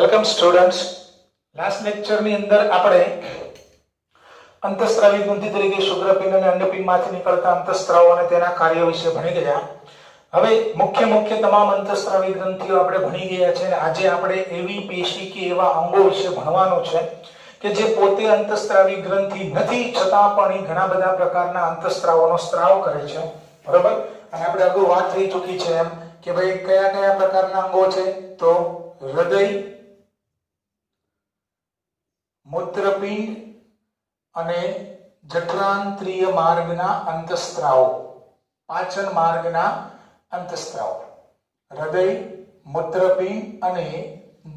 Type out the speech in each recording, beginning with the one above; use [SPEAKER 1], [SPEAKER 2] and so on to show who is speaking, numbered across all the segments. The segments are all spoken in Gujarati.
[SPEAKER 1] Welcome students. લાસ્ટ લેક્ચરની અંદર આપણે અંતઃસ્ત્રાવી ગ્રંથિ તરીકે શુક્રપિંડ અને અંડપિંડમાંથી નીકળતા અંતઃસ્ત્રાવો અને તેના કાર્યો વિશે ભણી ગયા. હવે મુખ્ય તમામ અંતઃસ્ત્રાવી ગ્રંથિઓ આપણે ભણી ગયા છે અને આજે આપણે એવી પેશી કે એવા અંગો વિશે ભણવાનું છે કે જે પોતે અંતઃસ્ત્રાવી ગ્રંથિ નથી છતાં પણ ઘણા બધા પ્રકારના અંતઃસ્ત્રાવોનો સ્ત્રાવ કરે છે. બરાબર? અને આપણે અગાઉ વાત થઈ ચૂકી છે એમ કે ભાઈ કયા પ્રકારના અંગો છે, તો હૃદય, મૂત્રપિંડ અને જઠરાંત્રિય માર્ગના અંતઃસ્ત્રાવો, પાચન માર્ગના અંતઃસ્ત્રાવો. હૃદય, મૂત્રપિંડ અને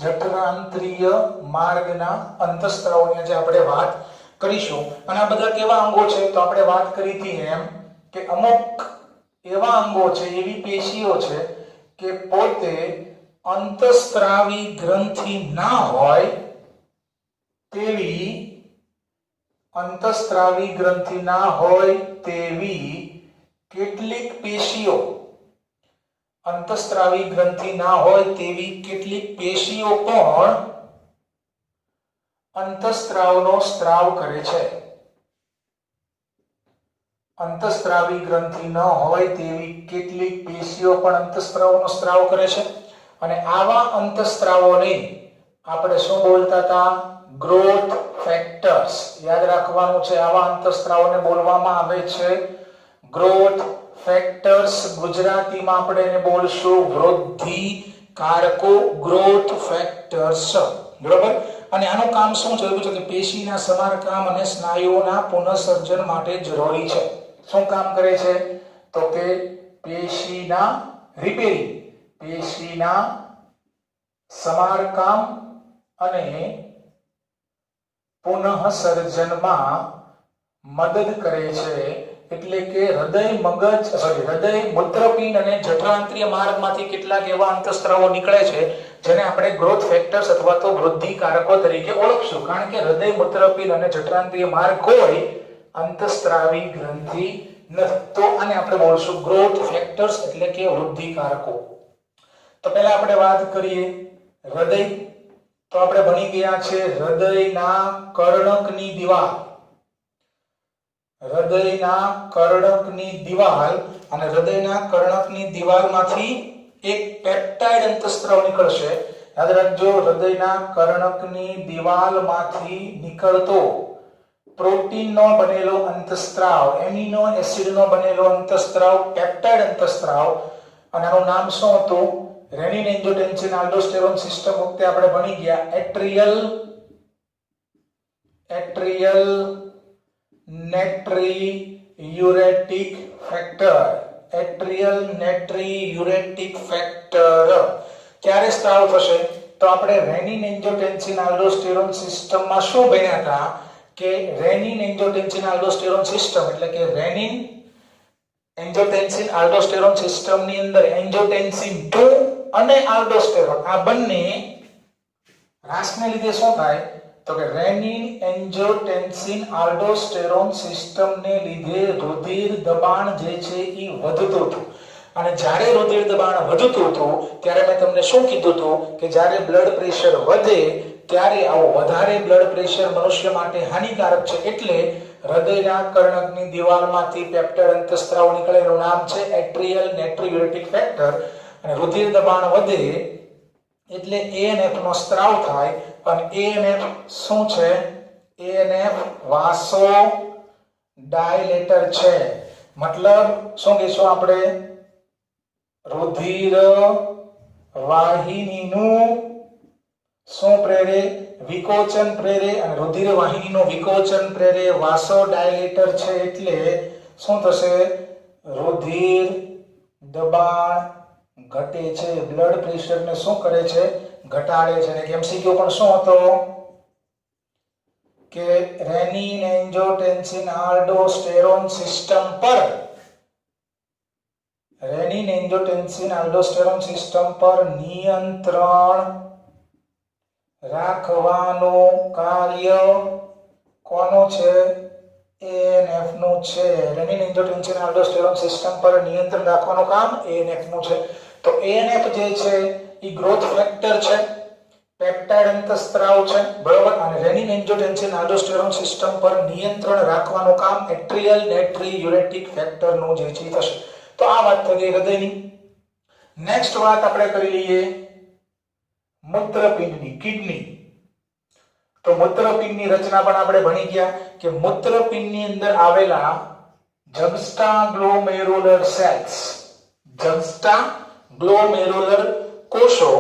[SPEAKER 1] જઠરાંત્રિય માર્ગના અંતઃસ્ત્રાવોની આજે આપણે વાત કરીશું. અને આ બધા કેવા અંગો છે, તો આપણે વાત કરી હતી એમ કે અમુક એવા અંગો છે, એવી પેશીઓ છે કે પોતે અંતઃસ્ત્રાવી ગ્રંથિ ના હોય તેવી અંતઃસ્ત્રાવી ગ્રંથિ ના હોય તેવી કેટલીક પેશીઓ, અંતઃસ્ત્રાવી ગ્રંથિ ના હોય તેવી કેટલીક પેશીઓ પણ અંતઃસ્ત્રાવનો સ્ત્રાવ કરે છે. અંતઃસ્ત્રાવી ગ્રંથિ ન હોય તેવી કેટલીક પેશીઓ પણ અંતઃસ્ત્રાવનો સ્ત્રાવ કરે છે. અને આવા અંતઃસ્ત્રાવોને આપણે શું બોલતા હતા? Growth factors. યાદ રાખવાનું છે, આવા અંતઃસ્ત્રાવોને બોલવામાં આવે છે ગ્રોથ ફેક્ટર્સ. ગુજરાતીમાં આપણે એને બોલશું વૃદ્ધિ કારકો, ગ્રોથ ફેક્ટર્સ. બરાબર? અને આનું કામ શું છે કે પેશીના સમારકામ અને સ્નાયુઓના પુનઃસર્જન માટે જરૂરી છે. શું કામ કરે છે? તો કે પેશીના રિપેરિંગ, પેશીના સમારકામ અને પુનઃસર્જનમાં મદદ કરે છે. એટલે કે હૃદય, મૂત્રપિંડ અને જઠરાંત્રિય માર્ગમાંથી કેટલાક એવા અંતઃસ્ત્રાવો નીકળે છે જેને આપણે ગ્રોથ ફેક્ટર્સ અથવા તો વૃદ્ધિકારકો તરીકે ઓળખશું. કારણ કે હૃદય, મૂત્રપિંડ અને જઠરાંત્રિય માર્ગ કોઈ અંતઃસ્ત્રાવી ગ્રંથિ નથી, તો આને આપણે બોલશું ગ્રોથ ફેક્ટર્સ એટલે કે વૃદ્ધિકારકો. તો પહેલા આપણે વાત કરીએ હૃદય. તો આપણે ભણી ગયા છે હૃદયના કર્ણકની દિવાલ, હૃદયના કર્ણકની દિવાલ. અને હૃદયના કર્ણકની દિવાલમાંથી એક પેપ્ટાઇડ અંતઃસ્ત્રાવ નીકળશે. યાદ રાખજો, હૃદયના કર્ણકની દિવાલમાંથી નીકળતો પ્રોટીનનો બનેલો અંતઃસ્ત્રાવ, એમિનો એસિડનો બનેલો અંતઃસ્ત્રાવ, પેપ્ટાઇડ અંતઃસ્ત્રાવ. અને આનું નામ શું હતું? રેનિન, એન્જિયોટેન્સિન, આલ્ડોસ્ટેરોન સિસ્ટમ વખતે આપણે ભણી ગયા એટ્રિયલ નેટ્રીયુરેટિક ફેક્ટર. એટ્રિયલ નેટ્રીયુરેટિક ફેક્ટર ક્યારે સ્ત્રાવ થશે? તો આપણે રેનિન, એન્જિયોટેન્સિન, આલ્ડોસ્ટેરોન સિસ્ટમમાં શું ભણ્યા હતા કે રેનિન, એન્જિયોટેન્સિન, આલ્ડોસ્ટેરોન સિસ્ટમ એટલે કે રેનિન, એન્જિયોટેન્સિન, આલ્ડોસ્ટેરોન સિસ્ટમની અંદર એન્જિયોટેન્સિન 2 અને આલ્ડોસ્ટેરોન આ બંને રાસને લીધે શું થાય? તો કે રેનિન, એન્જિયોટેન્સિન, આલ્ડોસ્ટેરોન સિસ્ટમને લીધે રુધિર દબાણ જે છે એ વધતું હતું. અને જ્યારે રુધિર દબાણ વધતું હતું ત્યારે મેં તમને શું કીધું હતું કે જ્યારે બ્લડ પ્રેશર વધે ત્યારે આવું વધારે બ્લડ પ્રેશર મનુષ્ય માટે હાનિકારક છે. એટલે હૃદયના કર્ણકની દિવાલમાંથી પેપ્ટાઇડ અંતઃસ્ત્રાવ નીકળે, એનું નામ છે એટ્રિયલ નેટ્રીયુરેટિક ફેક્ટર. અને રુધિર દબાણ વધે એટલે ANF નો સ્ત્રાવ થાય. અને ANF શું છે? ANF વાસો ડાયલેટર છે. મતલબ શું કહીશું આપણે? રુધિર વાહિનીનું શું પ્રેરે? વિકોચન પ્રેરે. અને રુધિર વાહિનીનું વિકોચન પ્રેરે, વાસો ડાયલેટર છે. એટલે શું થશે? રુધિર દબાણ ઘટે છે, બ્લડ પ્રેશરને શું કરે છે? ઘટાડે છે. અને MCQ પણ શું હતો કે રેનિન, એન્જિયોટેન્સિન, આલ્ડોસ્ટેરોન સિસ્ટમ પર, રેનિન, એન્જિયોટેન્સિન, આલ્ડોસ્ટેરોન સિસ્ટમ પર નિયંત્રણ રાખવાનું કાર્ય કોનું છે? ANF નું છે. રેનિન, એન્જિયોટેન્સિન, આલ્ડોસ્ટેરોન સિસ્ટમ પર નિયંત્રણ રાખવાનું કામ ANF નું છે. તો ANF જે છે એ ગ્રોથ ફેક્ટર છે. પેપ્ટાઇડ અંતઃસ્ત્રાવ છે, બરોબર. અને રેનિન એન્જિયોટેન્સિન આલ્ડોસ્ટેરોન સિસ્ટમ પર નિયંત્રણ રાખવાનું કામ એટ્રિયલ નાઇટ્રિયુરેટિક ફેક્ટરનું જે છે થશે. તો આ વાત થઈ હૃદયની. નેક્સ્ટ વાત આપણે કરી લઈએ મૂત્રપિંડની, કિડની. તો મૂત્રપિંડની રચના પણ આપણે ભણી ગયા કે મૂત્રપિંડની અંદર આવેલા જક્સ્ટાગ્લોમેરુલર સેલ્સ, જક્સ્ટાગ્લોમેરુલર કોષો,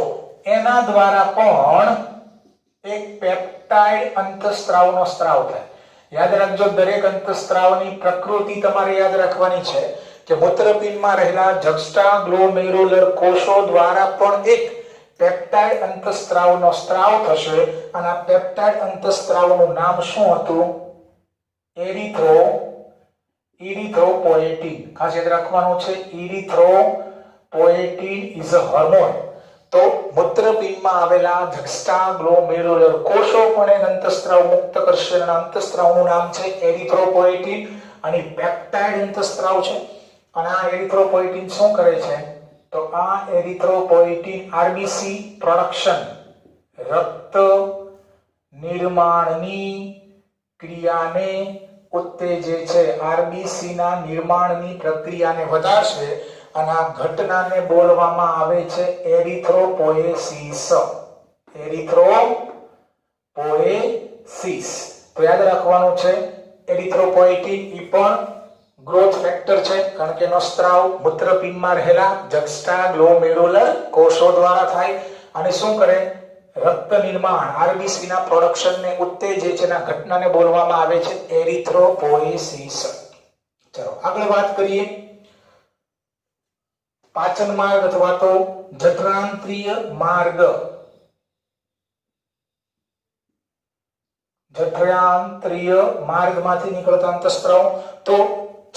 [SPEAKER 1] એના દ્વારા પણ એક પેપ્ટાઇડ અંતઃસ્ત્રાવનો સ્ત્રાવ થાય. યાદ રાખજો, દરેક અંતઃસ્ત્રાવની પ્રકૃતિ તમારે યાદ રાખવાની છે કે મૂત્રપિંડમાં રહેલા જક્સ્ટાગ્લોમેરુલર કોષો દ્વારા પણ એક પેપ્ટાઇડ અંતઃસ્ત્રાવનો સ્ત્રાવ થશે. અને આ પેપ્ટાઇડ અંતઃસ્ત્રાવનું નામ શું હતું? ઇરિથ્રોપોએટિન. ખાસ યાદ રાખવાનું છે, ઇરિથ્રોપોએટિન ઇઝ અ હોર્મોન. તો મૂત્રપિંડમાં આવેલા જક્સ્ટાગ્લોમેરુલર કોષો પણ એક અંતઃસ્ત્રાવ મુક્ત કરશે અને અંતઃસ્ત્રાવનું નામ છે એરિથ્રોપોએટિન અને પેપ્ટાઇડ અંતઃસ્ત્રાવ છે. અને આ એરિથ્રોપોએટિન શું કરે છે? તો આ એરિથ્રોપોએટિન આરબીસી પ્રોડક્શન, રક્ત નિર્માણની ક્રિયાને ઉત્તેજે છે. આરબીસી ના નિર્માણની પ્રક્રિયાને વધારશે અને આ ઘટનાને બોલવામાં આવે છે એરિથ્રોપોએસિસ. એરિથ્રોપોએસિસ. તો યાદ રાખવાનું છે, એરિથ્રોપોએટિન એ પણ ગ્રોથ ફેક્ટર છે, કારણ કે એનો સ્ત્રાવ મૂત્રપિંડમાં રહેલા જક્સ્ટાગ્લોમેરુલર કોષો દ્વારા થાય અને શું કરે? રક્ત નિર્માણ, આરબીસી ના પ્રોડક્શનને ઉત્તેજે છે. એના ઘટનાને બોલવામાં આવે છે એરિથ્રોપોએસિસ. ચલો આગળ વાત કરીએ પાચન માર્ગ અથવા તો જઠરાંત્રિય માર્ગ. જઠરાંત્રિય માર્ગમાંથી નીકળતા અંતઃસ્ત્રાવ. તો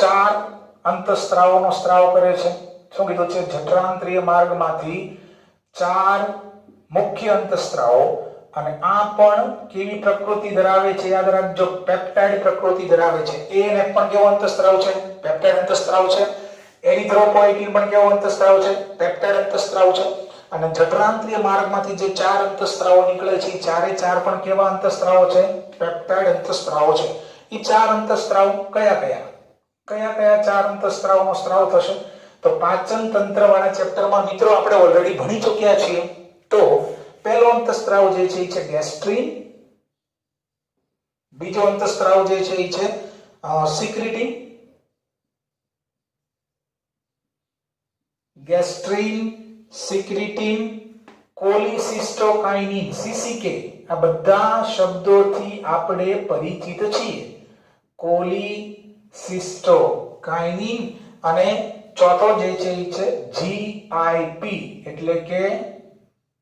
[SPEAKER 1] 4 અંતઃસ્ત્રાવોનો સ્ત્રાવ કરે છે. શું કીધું છે? જઠરાંત્રિય માર્ગમાંથી 4 મુખ્ય અંતઃસ્ત્રાવો. અને આ પણ કેવી પ્રકૃતિ ધરાવે છે? યાદ રાખજો, પેપ્ટાઇડ પ્રકૃતિ ધરાવે છે. એ પણ કેવો અંતઃસ્ત્રાવ છે? પેપ્ટાઇડ અંતઃસ્ત્રાવ છે. એરિથ્રોપોએટિન પણ કેવો અંતઃસ્ત્રાવ છે? પેપ્ટાઇડ અંતઃસ્ત્રાવ છે. અને જઠરાંત્રિય માર્ગમાંથી જે 4 અંતઃસ્ત્રાવો નીકળે છે, એ ચારે ચાર પણ કેવા અંતઃસ્ત્રાવો છે? પેપ્ટાઇડ અંતઃસ્ત્રાવો છે. એ 4 અંતઃસ્ત્રાવ કયા 4 અંતઃસ્ત્રાવનો સ્ત્રાવ થશે? તો પાચન તંત્ર વાળા ચેપ્ટરમાં મિત્રો આપણે ઓલરેડી ભણી ચૂક્યા છીએ. તો પહેલો અંતઃસ્ત્રાવ જે છે એ છે ગેસ્ટ્રીન. બીજો અંતઃસ્ત્રાવ જે છે એ છે સિક્રીટીન. ગેસ્ટ્રીન, સિક્રીટીન, કોલિસિસ્ટોકાઇનિન, સીસીકે, આ બધા શબ્દોથી આપણે પરિચિત છીએ. કોલિસિસ્ટોકાઇનિન અને ચોથો જે છે એ છે જીઆઈપી, એટલે કે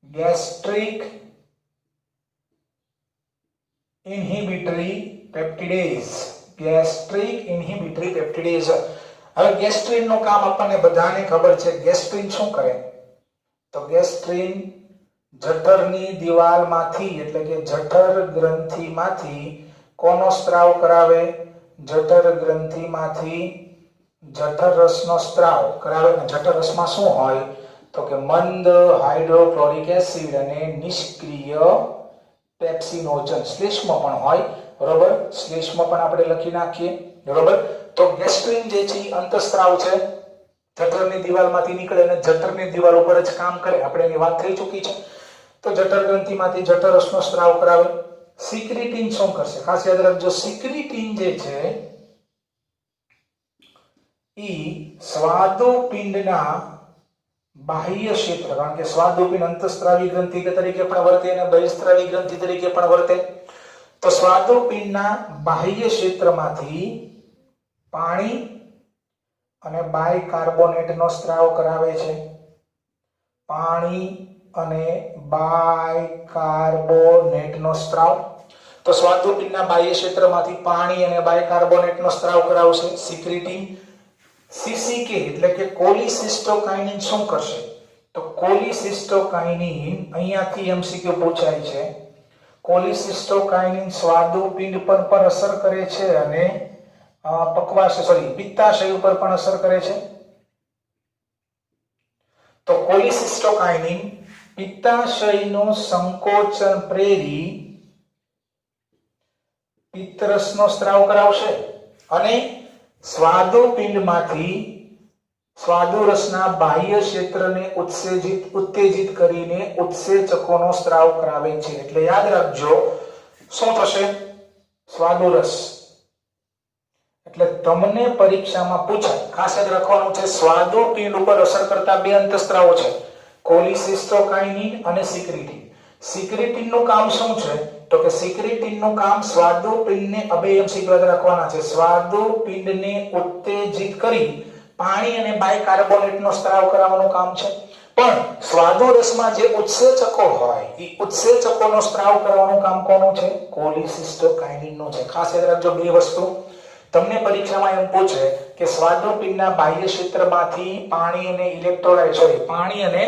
[SPEAKER 1] ગેસ્ટ્રિક ઇન્હિબિટરી પેપ્ટિડેઝ. ગેસ્ટ્રિક ઇન્હિબિટરી પેપ્ટિડેઝ. હવે ગેસ્ટ્રીન નું કામ આપણને બધાને ખબર છે. ગેસ્ટ્રીન શું કરે? તો ગેસ્ટ્રીન જઠરની દિવાલમાંથી, એટલે કે જઠર ગ્રંથિમાંથી કોનો સ્ત્રાવ કરાવે? જઠર ગ્રંથિમાંથી જઠર રસનો સ્ત્રાવ કરાવે. જઠર રસમાં શું હોય? તો કે મંદ હાઇડ્રોક્લોરિક એસિડ અને નિષ્ક્રિય પેપ્સિનોજન. શ્લેષ્મ પણ હોય, બરોબર. શ્લેષ્મ પણ આપણે લખી નાખીએ, બરોબર. તો ગેસ્ટ્રીન જે છે અંતઃસ્ત્રાવ છે, જઠરની દિવાલમાંથી નીકળે અને જઠરની દિવાલ ઉપર જ કામ કરે. આપણે એની વાત થઈ ચૂકી છે. તો જઠર ગ્રંથિમાંથી જઠર રસનો સ્ત્રાવ કરાવે. સિક્રીટીન શું કરશે? ખાસ યાદ રાખજો, સિક્રીટીન જે છે ઈ સ્વાદુપિંડના બાહ્ય ક્ષેત્ર, કારણ કે સ્વાદુપિંડ અંતઃસ્ત્રાવી ગ્રંથિ તરીકે પણ વર્તે અને બહિસ્ત્રાવી ગ્રંથિ તરીકે પણ વર્તે. તો સ્વાદુપિંડના બાહ્ય ક્ષેત્રમાંથી પાણી અને બાયકાર્બોનેટનો સ્ત્રાવ કરાવે છે. પાણી અને બાયકાર્બોનેટનો સ્ત્રાવ. તો સ્વાદુપિંડના બાહ્ય ક્ષેત્રમાંથી પાણી અને બાયકાર્બોનેટનો સ્ત્રાવ કરાવશે સિક્રીટીન. સીસીકે એટલે કે કોલિસિસ્ટોકાઇનિન શું કરશે? તો કોલિસિસ્ટોકાઇનિન અહીંયાથી એમસીક્યુ પૂછાય છે. કોલિસિસ્ટોકાઇનિન સ્વાદુપિંડ પર પણ અસર કરે છે અને પિત્તાશય ઉપર પણ અસર કરે છે. તો કોલિસિસ્ટોકાઇનિન પિત્તાશયનું સંકોચન પ્રેરી પિત્તરસનો સ્ત્રાવ કરાવશે અને સ્વાદુપિંડમાંથી સ્વાદુરસના બાહ્ય ક્ષેત્રને ઉત્તેજિત કરીને ઉત્સેચકોનો સ્ત્રાવ કરાવે છે. એટલે યાદ રાખજો શું થશે? સ્વાદુરસ. એટલે તમને પરીક્ષામાં પૂછાય, ખાસ યાદ રાખવાનું છે, સ્વાદુપિંડ ઉપર અસર કરતા બે અંતઃસ્ત્રાવો છે, કોલિસિસ્ટોકાઇનિન અને સિક્રીટિન. સિક્રીટિનનું કામ શું છે? તો કે સિક્રીટિનનું કામ સ્વાદુપિંડને અબેયમસિક યાદ રાખવાના છે, સ્વાદુપિંડને ઉત્તેજિત કરી પાણી અને બાયકાર્બોનેટનો સ્ત્રાવ કરાવવાનું કામ છે. પણ સ્વાદુરસમાં જે ઉત્સેચકો હોય એ ઉત્સેચકોનો સ્ત્રાવ કરવાનું કામ કોનું છે? કોલિસિસ્ટોકાઇનિનનું છે. ખાસ યાદ રાખજો બે વસ્તુ. તમને પરીક્ષામાં એમ પૂછે કે સ્વાદુપિંડના બાહ્ય ક્ષેત્રમાંથી પાણી અને ઇલેક્ટ્રોલાઇટ પાણી અને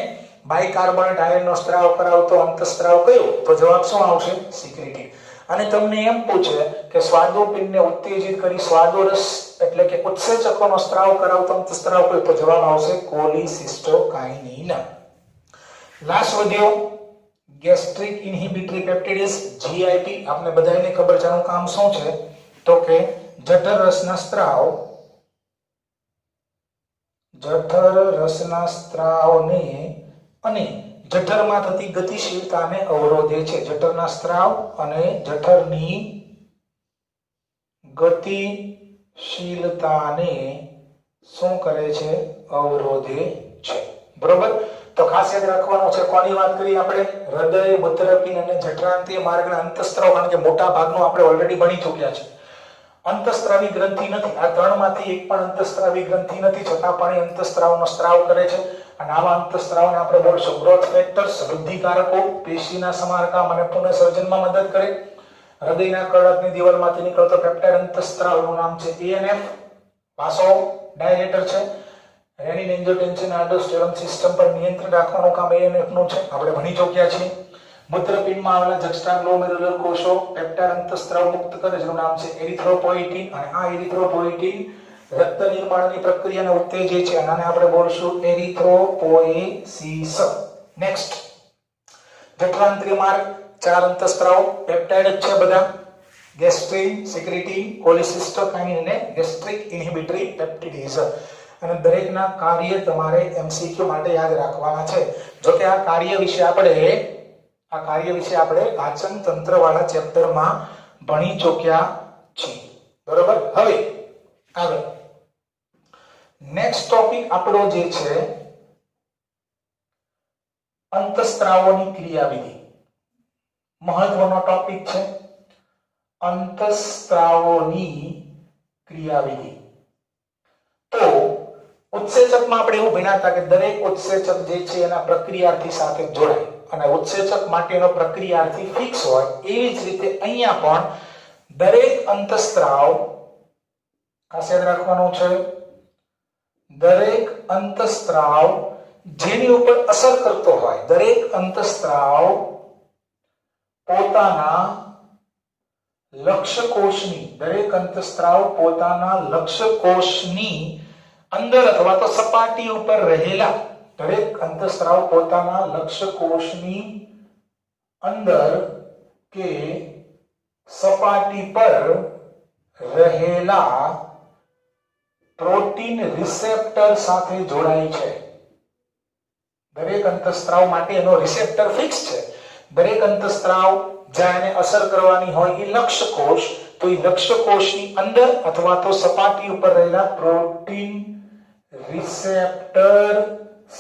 [SPEAKER 1] બાયકાર્બોનેટ આયનનો સ્ત્રાવ કરાવતો અંતઃસ્ત્રાવ કયો? તો જવાબ શું આવશે? સિક્રીટિન. અને તમને એમ પૂછે કે સ્વાદુપિંડને ઉત્તેજિત કરી સ્વાદુરસ એટલે કે ઉત્સેચકોનો સ્ત્રાવ કરાવતો અંતઃસ્ત્રાવ કયો? તો જવાબ આવશે કોલિસિસ્ટોકાઇનિન. લાસ્ટ વધ્યો ગેસ્ટ્રિક ઇન્હિબિટરી પેપ્ટિડેઝ GIP. આપને બધાને ખબર છે આનું કામ શું છે? તો કે જઠર રસના સ્ત્રાવને અને જઠરમાં થતી ગતિશીલતાને અવરોધે છે. જઠરના સ્ત્રાવ અને જઠરની ગતિશીલતાને શું કરે છે? અવરોધે છે. બરોબર? તો ખાસ યાદ રાખવાનું છે, કોની વાત કરી આપણે? હૃદય, મૂત્રપિંડ અને જઠરાંત્રિય માર્ગના અંતઃસ્ત્રાવ. કારણ કે મોટા ભાગનું આપણે ઓલરેડી ભણી ચૂક્યા છે. અંતઃસ્ત્રાવી ગ્રંથિ નથી, આ ત્રણમાંથી એક પણ અંતઃસ્ત્રાવી ગ્રંથિ નથી, છતાં પણ એ અંતઃસ્ત્રાવનો સ્ત્રાવ કરે છે. અને આવા અંતઃસ્ત્રાવને આપણે બોલશું ગ્રોથ ફેક્ટર્સ, વૃદ્ધિકારકો, પેશીના સમારકામ અને પુનઃસર્જનમાં મદદ કરે. હૃદયના કર્ણકની દિવાલમાંથી નીકળતો પેપ્ટાઇડ અંતઃસ્ત્રાવનું નામ છે ANF. વાસો ડાયલેટર છે. રેનિન એન્જિયોટેન્સિન આલ્ડોસ્ટેરોન સિસ્ટમ પર નિયંત્રણ રાખવાનું કામ ANF નું છે, આપણે ભણી ચૂક્યા છીએ. મૂત્રપિંડમાં આવેલા જક્સ્ટાગ્લોમેરુલર કોષો પેપ્ટાઇડ અંતઃસ્ત્રાવ મુક્ત કરે, જેનું નામ છે એરિથ્રોપોઇટીન. અને આ એરિથ્રોપોઇટીન રક્ત નિર્માણની પ્રક્રિયાને ઉત્તેજે છે, અને આને આપણે બોલશું એરિથ્રોપોએસિસ. નેક્સ્ટ, જઠરાંત્રિય માર્ગ, ચાર અંતઃસ્ત્રાવ પેપ્ટાઇડ જ છે બધા, ગેસ્ટ્રિન, સિક્રીટિન, કોલિસિસ્ટોકાઇનિન અને ગેસ્ટ્રિક ઇન્હિબિટરી પેપ્ટિડેઝ. અને દરેકના કાર્ય તમારે MCQ માટે યાદ રાખવાના છે. જો કે આ કાર્ય વિશે આપણે પાચન તંત્ર વાળા ચેપ્ટરમાં ભણી ચૂક્યા છીએ. બરોબર? હવે આગળ નેક્સ્ટ ટોપિક આપણો જે છે અંતઃસ્ત્રાવોની ક્રિયાવિધિ. મહત્વનો ટોપિક છે અંતઃસ્ત્રાવોની ક્રિયાવિધિ. તો ઉત્સેચકમાં આપણે એવું ભણ્યા હતા કે દરેક ઉત્સેચક જે છે એના પ્રક્રિયાર્થી સાથે જોડાય અને ઉત્સેચક માટેનો પ્રક્રિયાર્થી ફિક્સ હોય. એવી જ રીતે અહીંયા પણ દરેક અંતઃસ્ત્રાવ, ખાસ યાદ રાખવાનું છે, દરેક અંતઃસ્ત્રાવ જેની ઉપર અસર કરતો હોય, દરેક અંતઃસ્ત્રાવ પોતાના લક્ષ્ય કોષની અંદર અથવા તો સપાટી ઉપર રહેલા, દરેક અંતઃસ્ત્રાવ પોતાના લક્ષ્ય કોષની અંદર કે સપાટી પર રહેલા પ્રોટીન રિસેપ્ટર સાથે જોડાય છે. દરેક અંતઃસ્ત્રાવ માટે એનો રિસેપ્ટર ફિક્સ છે. દરેક અંતઃસ્ત્રાવ જ્યાં એને અસર કરવાની હોય એ લક્ષ્ય કોષ, તો એ લક્ષ્ય કોષની અંદર અથવા તો સપાટી ઉપર રહેલા પ્રોટીન રિસેપ્ટર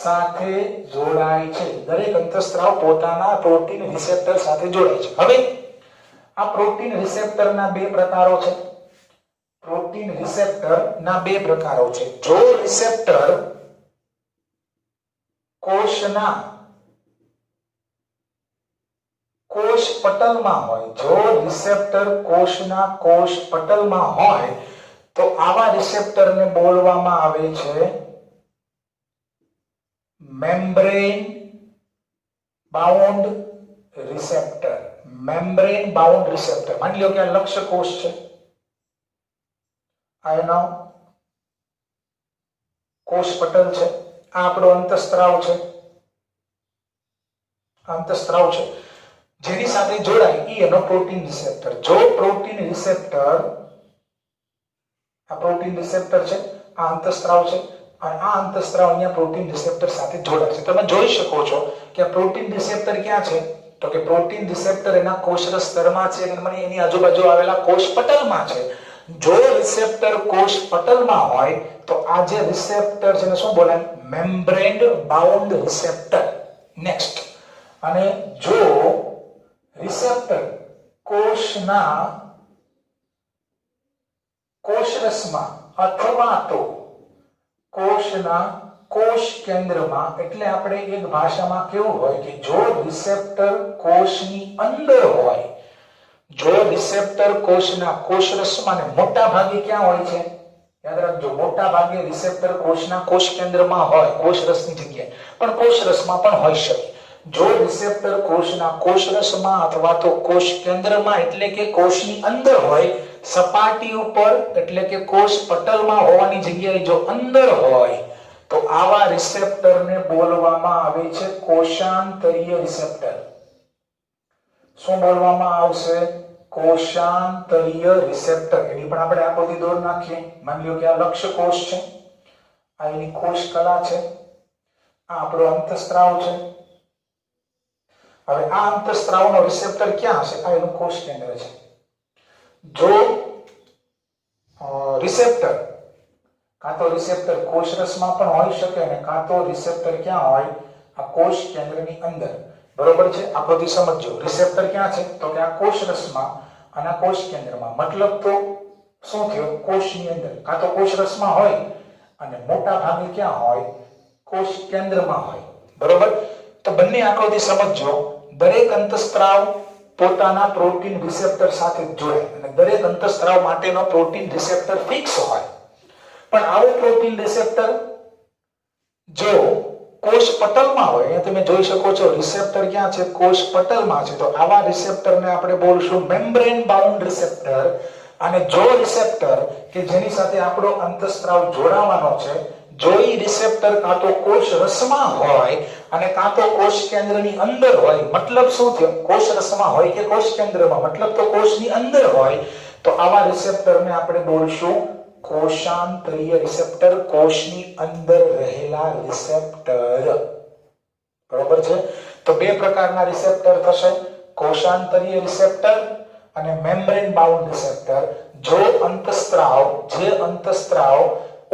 [SPEAKER 1] સાથે જોડાય છે. દરેક અંતઃસ્ત્રાવ પોતાના પ્રોટીન રિસેપ્ટર સાથે જોડાય છે. હવે આ પ્રોટીન રિસેપ્ટરના બે પ્રકારો છે. પ્રોટીન રિસેપ્ટરના બે પ્રકારો છે. જો રિસેપ્ટર કોષના કોષ પટલમાં હોય, જો રિસેપ્ટર કોષના કોષ પટલમાં હોય તો આવા રિસેપ્ટરને બોલવામાં આવે છે membrane bound receptor. Membrane bound receptor. માની લો કે આ લક્ષ્ય કોષ છે, આ એનો કોષ પટલ છે, આ આપણો અંતઃસ્ત્રાવ છે, અંતઃસ્ત્રાવ છે, જેની સાથે જોડાય એ એનો પ્રોટીન રિસેપ્ટર. જો પ્રોટીન રિસેપ્ટર, આ પ્રોટીન રિસેપ્ટર છે, આ અંતઃસ્ત્રાવ છે, અને આ અંતઃસ્ત્રાવ અહીંયા પ્રોટીન રિસેપ્ટર સાથે જોડાય છે. તમે જોઈ શકો છો કે આ પ્રોટીન રિસેપ્ટર ક્યાં છે, તો કે પ્રોટીન રિસેપ્ટર એના કોષરસ સ્તરમાં છે અને એની આજુબાજુ આવેલા કોષ પટલમાં છે. જો રિસેપ્ટર કોષ પટલમાં હોય તો આ જે રિસેપ્ટર છે એને શું બોલાય? Membrane bound receptor. નેક્સ્ટ, અને જો રિસેપ્ટર કોષના કોષરસમાં અથવા તો કોષના કોષ કેન્દ્રમાં, એટલે આપણે એક ભાષામાં કેવું હોય કે જો રિસેપ્ટર કોષની અંદર હોય, જો રિસેપ્ટર કોષના કોષરસમાં, ને મોટા ભાગે ક્યાં હોય છે? યાદ રાખજો, મોટા ભાગે રિસેપ્ટર કોષના કોષ કેન્દ્રમાં હોય, કોષરસની જગ્યાએ, પણ કોષરસમાં પણ હોઈ શકે. જો રિસેપ્ટર કોષના કોષરસમાં અથવા તો કોષ કેન્દ્રમાં એટલે કે કોષની અંદર હોય, સપાટી ઉપર એટલે કે કોષ પટલમાં હોવાની જગ્યાએ જો અંદર હોય, તો આવા રિસેપ્ટરને બોલવામાં આવે છે કોષાંતરીય રિસેપ્ટર. શું બોલવામાં આવશે? કોષાંતરીય રિસેપ્ટર. એની પણ આપણે આકૃતિ દોરી નાખીએ. માની લો કે આ લક્ષ્ય કોષ છે, આ એની કોષ કલા છે, આ આપણો અંતઃસ્ત્રાવ છે. હવે આ અંતઃસ્ત્રાવનો રિસેપ્ટર ક્યાં હશે? આ એનું કોષ કેન્દ્ર છે. જો રિસેપ્ટર કાં તો રિસેપ્ટર કોષરસમાં પણ હોઈ શકે અને કાં તો રિસેપ્ટર ક્યાં હોય? આ કોષ કેન્દ્રની અંદર. બરોબર છે? આકૃતિ સમજજો. રિસેપ્ટર ક્યાં છે? તો કે આ કોષરસમાં અને આ કોષ કેન્દ્રમાં. મતલબ તો શું થયો? કોષની અંદર કાં તો કોષરસમાં હોય અને મોટા ભાગે ક્યાં હોય? કોષ કેન્દ્રમાં હોય. બરોબર? તો બંને આકૃતિ સમજજો. દરેક અંતઃસ્ત્રાવ પોતાના પ્રોટીન રિસેપ્ટર સાથે જોડાય અને દરેક અંતઃસ્ત્રાવ માટેનો પ્રોટીન રિસેપ્ટર ફિક્સ હોય. પણ આવો પ્રોટીન રિસેપ્ટર જો કોષ પટલમાં હોય, અહીંયા તમે જોઈ શકો છો રિસેપ્ટર ક્યાં છે? કોષ પટલમાં છે. તો આવા રિસેપ્ટરને આપણે બોલશું મેમ્બ્રેન બાઉન્ડ રિસેપ્ટર. અને જો રિસેપ્ટર કે જેની સાથે આપણો અંતઃસ્ત્રાવ જોડાવાનો છે, જો એ રિસેપ્ટર કાં તો કોષ રસમાં હોય અને કાં તો કોષ કેન્દ્રની અંદર હોય, મતલબ શું થયો? કોષ રસમાં હોય કે કોષ કેન્દ્રમાં, મતલબ તો કોષની અંદર હોય, તો આવા રિસેપ્ટરને આપણે બોલશું કોષાંતરીય રિસેપ્ટર. કોષની અંદર રહેલા રિસેપ્ટર. બરોબર છે? તો બે પ્રકારના રિસેપ્ટર થશે, કોષાંતરીય રિસેપ્ટર અને મેમ્બ્રેન બાઉન્ડ રિસેપ્ટર. જો અંતઃસ્ત્રાવ, જે અંતઃસ્ત્રાવ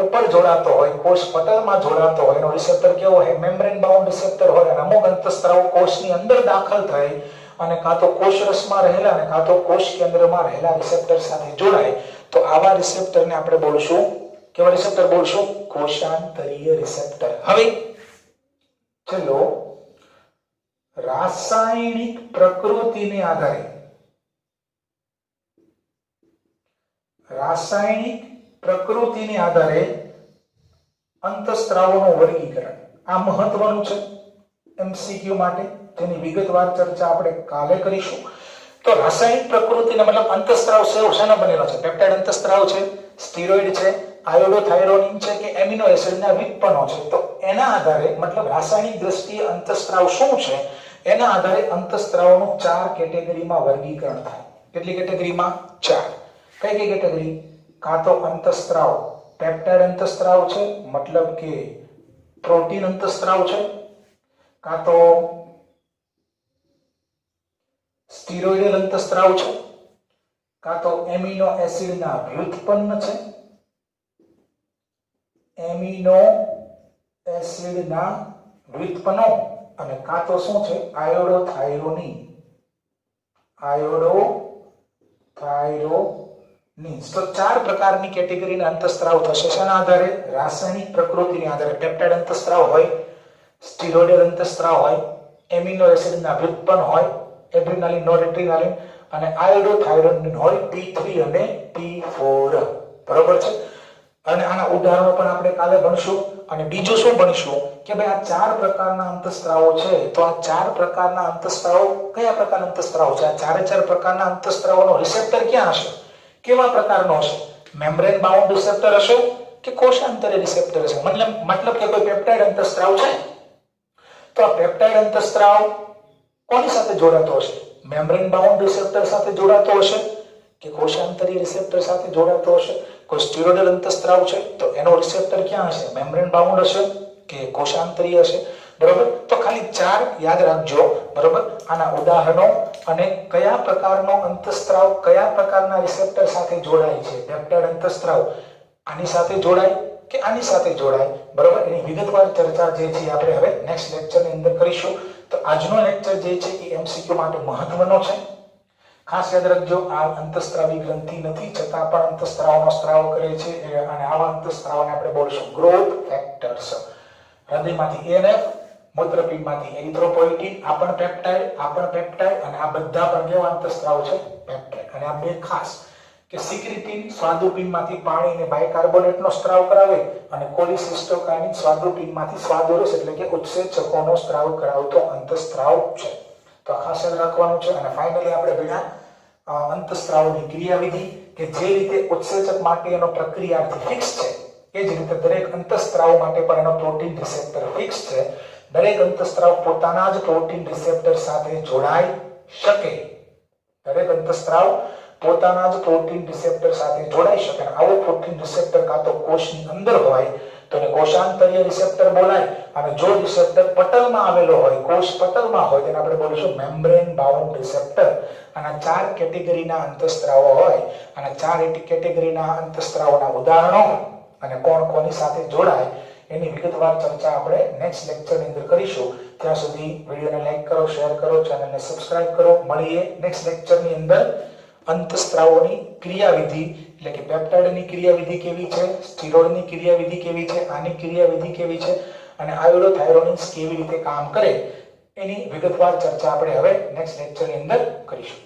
[SPEAKER 1] ઉપર જોડાતો હોય, કોષ પટલમાં જોડાતો હોય, એનો રિસેપ્ટર કેવો હોય? મેમ્બ્રેન બાઉન્ડ રિસેપ્ટર હોય. અને અમુક અંતઃસ્ત્રાવ કોષની અંદર દાખલ થઈ અને કાં તો કોષરસમાં રહેલા અને કાં તો કોષ કેન્દ્રમાં રહેલા રિસેપ્ટર સાથે જોડાય, તો આવા રિસેપ્ટરને આપણે બોલશું, કેવા રિસેપ્ટર બોલશું? કોષાંતરીય રિસેપ્ટર. હવે ચલો, રાસાયણિક પ્રકૃતિને આધારે, રાસાયણિક પ્રકૃતિને આધારે અંતઃસ્ત્રાવોનું વર્ગીકરણ. આ મહત્વનું છે એમસીક્યુ માટે, તેની વિગતવાર ચર્ચા આપણે કાલે કરીશું. તો રાસાયણિક પ્રકૃતિને મતલબ અંતઃસ્ત્રાવ શેના બનેલો છે? પેપ્ટાઇડ અંતઃસ્ત્રાવ છે, સ્ટીરોઇડ છે, આયોડોથાયરોનિન છે કે એમિનો એસિડના વિકપનો છે. તો એના આધારે, મતલબ રાસાયણિક દ્રષ્ટિએ અંતઃસ્ત્રાવ શું છે, એના આધારે અંતઃસ્ત્રાવોનું 4 કેટેગરીમાં વર્ગીકરણ થાય. કેટલી કેટેગરીમાં? 4. કઈ કઈ કેટેગરી? કાં તો અંતઃસ્ત્રાવ પેપ્ટાઇડ અંતઃસ્ત્રાવ છે, મતલબ કે પ્રોટીન અંતઃસ્ત્રાવ છે, કાં તો સ્ટીરોઇડલ અંતઃસ્ત્રાવ છે, કાં તો એમિનો એસિડના વ્યુત્પન્ન છે, એમિનો એસિડના વ્યુત્પન્નો, અને કાં તો શું છે? આયોડોથાયરોનિન. આયોડોથાયરોનિન. તો 4 પ્રકારની કેટેગરીના અંતઃસ્ત્રાવ થશે. શેના આધારે? રાસાયણિક પ્રકૃતિના આધારે. પેપ્ટાઇડ અંતઃસ્ત્રાવ હોય, સ્ટીરોઇડલ અંતઃસ્ત્રાવ હોય, એમિનો એસિડના વ્યુત્પન્ન હોય, એડ્રીનાલિન, નોરેડ્રીનાલિન, અને આયોડોથાયરોનિન હોય, T3 અને T4. બરોબર છે? અને આના ઉદાહરણો પણ આપણે કાલે ભણશું. અને બીજું શું ભણીશું કે ભાઈ આ 4 પ્રકારના અંતઃસ્ત્રાવો છે, તો આ 4 પ્રકારના અંતઃસ્ત્રાવો કયા પ્રકારના અંતઃસ્ત્રાવો છે? આ 4 પ્રકારના અંતઃસ્ત્રાવોનો રિસેપ્ટર ક્યાં હશે? કેવા પ્રકારનો હશે? મેમ્બ્રેન બાઉન્ડ રિસેપ્ટર હશે, કે કોષાંતરીય રિસેપ્ટર છે. મતલબ કે કોઈ પેપ્ટાઇડ અંતઃસ્ત્રાવ છે તો આ પેપ્ટાઇડ અંતઃસ્ત્રાવ કોની સાથે જોડાતો હશે? મેમ્બ્રેન બાઉન્ડ રિસેપ્ટર સાથે જોડાતો હશે કે કોષાંતરીય રિસેપ્ટર સાથે જોડાતો હશે? કોઈ સ્ટીરોઇડલ અંતઃસ્ત્રાવ છે તો એનો રિસેપ્ટર ક્યાં હશે? મેમ્બ્રેન બાઉન્ડ હશે કે કોષાંતરીય હશે? બરોબર. તો ખાલી 4 યાદ રાખજો. બરોબર. આના ઉદાહરણો અને કયા પ્રકારનો અંતઃસ્ત્રાવ કયા પ્રકારના રિસેપ્ટર સાથે જોડાય છે. પેપ્ટાઇડ અંતઃસ્ત્રાવ આની સાથે જોડાય કે આની સાથે જોડાય. બરોબર. એની વિગતવાર ચર્ચા જે છે આપણે હવે નેક્સ્ટ લેક્ચરની અંદર કરીશું. તો આજનો લેક્ચર જે છે એ એમસીક્યુ માટે મહત્વનો છે. ખાસ યાદ રાખજો, આ અંતઃસ્ત્રાવી ગ્રંથિ નથી છતાં પણ અંતઃસ્ત્રાવનો સ્ત્રાવ કરે છે અને આવા અંતઃસ્ત્રાવને આપણે બોલશું ગ્રોથ ફેક્ટર્સ. હૃદયમાંથી એએનએફ, મૂત્રપિંડમાંથી એરિથ્રોપોઇટીન, આ પણ પેપ્ટાઇડ અને આ બધા પણ કેવા અંતઃસ્ત્રાવ છે? પેપ્ટાઇડ. અને આ બે ખાસ કે સિક્રિટીન સ્વાદુપિંડમાંથી પાણી અને બાયકાર્બોનેટનો સ્ત્રાવ કરાવે અને કોલિસિસ્ટોકાઇનિન સ્વાદુપિંડમાંથી સ્વાદુરસ એટલે કે ઉત્સેચકોનો સ્ત્રાવ કરાવતો અંતઃસ્ત્રાવ છે. તો ખાસ યાદ રાખવાનું છે. અને ફાઇનલી આપણે ભણ્યા અંતઃસ્ત્રાવોની ક્રિયાવિધિ કે જે રીતે ઉત્સેચક માટે એનો પ્રક્રિયાર્થી ફિક્સ છે એ જ રીતે દરેક અંતઃસ્ત્રાવ માટે પણ એનો પ્રોટીન રિસેપ્ટર ફિક્સ છે. દરેક અંતઃસ્ત્રાવ પોતાના જ પ્રોટીન રિસેપ્ટર સાથે જોડાઈ શકે. દરેક અંતઃસ્ત્રાવ પોતાના જ પ્રોટીન રિસેપ્ટર સાથે જોડાઈ શકે. અને આવો પ્રોટીન રિસેપ્ટર કાં તો કોષની અંદર હોય તો એને કોષાંતરીય રિસેપ્ટર બોલાય અને જો રિસેપ્ટર પટલમાં આવેલો હોય, કોષ પટલમાં હોય તેને આપણે બોલીશું મેમ્બ્રેન બાઉન્ડ રિસેપ્ટર. અને 4 કેટેગરીના અંતઃસ્ત્રાવો હોય અને 4 કેટેગરીના અંતઃસ્ત્રાવોના ઉદાહરણો અને કોણ કોની સાથે જોડાય એની વિગતવાર ચર્ચા આપણે નેક્સ્ટ લેક્ચરની અંદર કરીશું. ત્યાં સુધી વિડીયોને લાઈક કરો, શેર કરો, ચેનલને સબસ્ક્રાઇબ કરો. મળીએ નેક્સ્ટ લેક્ચરની અંદર. અંતઃસ્ત્રાવોની ક્રિયાવિધિ એટલે કે પેપ્ટાઇડની ક્રિયાવિધિ કેવી છે, સ્ટીરોઇડની ક્રિયાવિધિ કેવી છે, આની ક્રિયાવિધિ કેવી છે અને આયોડોથાયરોનિન્સ કેવી રીતે કામ કરે એની વિગતવાર ચર્ચા આપણે હવે નેક્સ્ટ લેક્ચરની અંદર કરીશું.